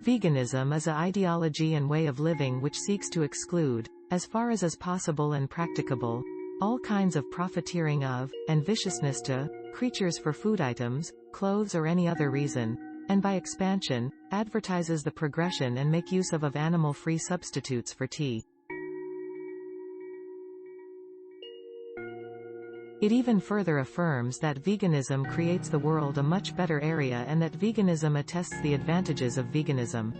Veganism is an ideology and way of living which seeks to exclude, as far as is possible and practicable, all kinds of profiteering of, and viciousness to, creatures for food items, clothes or any other reason, and by expansion, advertises the progression and make use of animal-free substitutes for tea. It even further affirms that veganism creates the world a much better area and that veganism attests the advantages of veganism.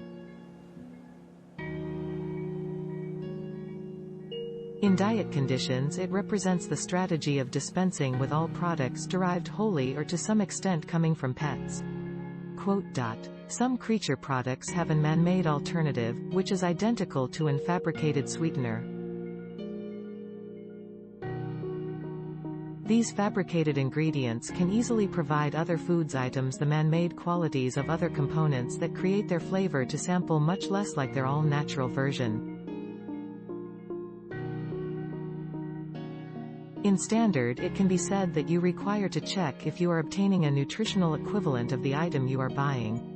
In diet conditions, it represents the strategy of dispensing with all products derived wholly or to some extent coming from pets. Some creature products have a man-made alternative, which is identical to an fabricated sweetener. These fabricated ingredients can easily provide other foods items the man-made qualities of other components that create their flavor to sample much less like their all-natural version. In standard, it can be said that you require to check if you are obtaining a nutritional equivalent of the item you are buying.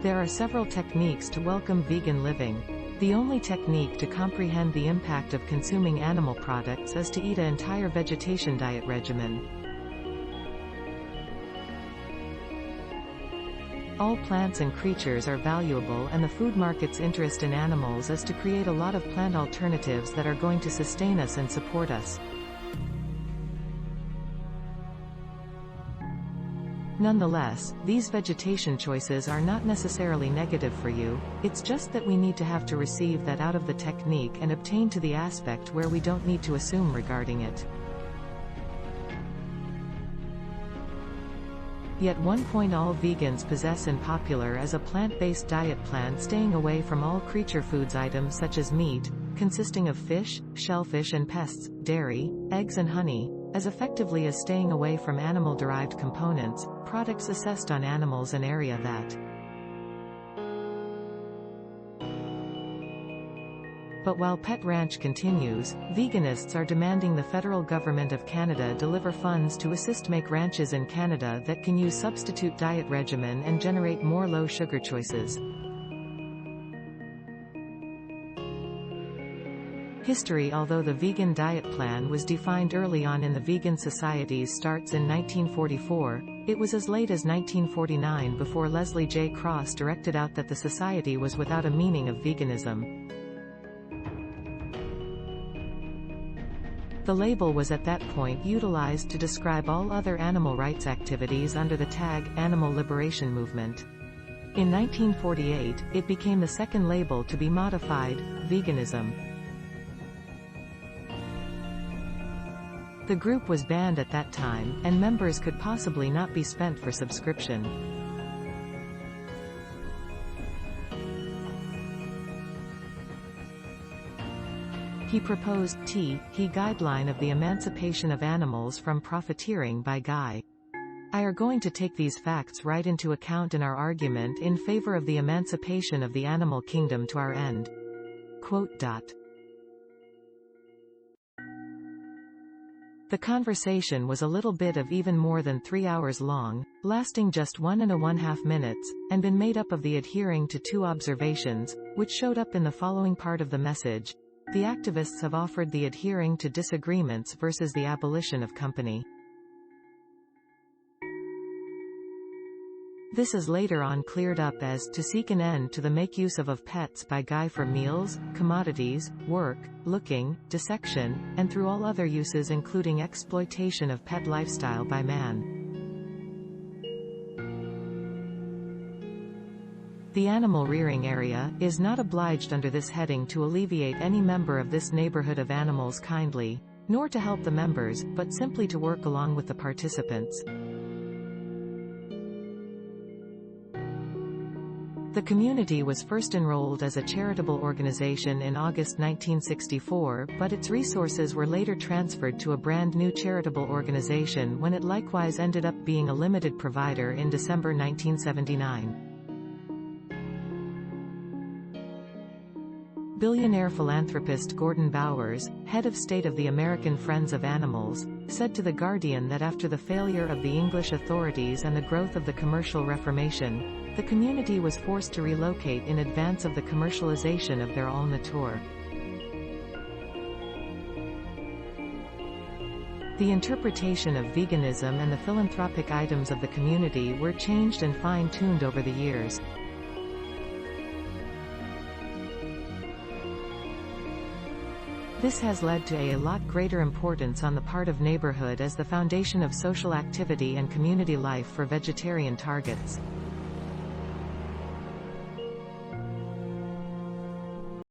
There are several techniques to welcome vegan living. The only technique to comprehend the impact of consuming animal products is to eat an entire vegetation diet regimen. All plants and creatures are valuable, and the food market's interest in animals is to create a lot of plant alternatives that are going to sustain us and support us. Nonetheless, these vegetation choices are not necessarily negative for you, it's just that we need to have to receive that out of the technique and obtain to the aspect where we don't need to assume regarding it. Yet one point all vegans possess in popular is a plant-based diet plan staying away from all creature foods items such as meat, consisting of fish, shellfish and pests, dairy, eggs and honey, as effectively as staying away from animal-derived components, products assessed on animals and area that. But while Pet Ranch continues, veganists are demanding the federal government of Canada deliver funds to assist make ranches in Canada that can use substitute diet regimen and generate more low-sugar choices. History. Although the vegan diet plan was defined early on in the vegan society's starts in 1944, it was as late as 1949 before Leslie J. Cross directed out that the society was without a meaning of veganism. The label was at that point utilized to describe all other animal rights activities under the tag, Animal Liberation Movement. In 1948, it became the second label to be modified, Veganism. The group was banned at that time, and members could possibly not be spent for subscription. He proposed He guideline of the emancipation of animals from profiteering by Guy. I are going to take these facts right into account in our argument in favor of the emancipation of the animal kingdom to our end. The conversation was a little bit of even more than 3 hours long, lasting just 1.5 minutes, and been made up of the adhering to 2 observations, which showed up in the following part of the message. The activists have offered the adhering to disagreements versus the abolition of company. This is later on cleared up as to seek an end to the make use of pets by Guy for meals, commodities, work, looking, dissection, and through all other uses including exploitation of pet lifestyle by man. The animal rearing area is not obliged under this heading to alleviate any member of this neighborhood of animals kindly, nor to help the members, but simply to work along with the participants. The community was first enrolled as a charitable organization in August 1964, but its resources were later transferred to a brand new charitable organization when it likewise ended up being a limited provider in December 1979. Billionaire philanthropist Gordon Bowers, head of state of the American Friends of Animals, said to The Guardian that after the failure of the English authorities and the growth of the commercial reformation, the community was forced to relocate in advance of the commercialization of their all nature. The interpretation of veganism and the philanthropic items of the community were changed and fine-tuned over the years. This has led to a lot greater importance on the part of neighborhood as the foundation of social activity and community life for vegetarian targets.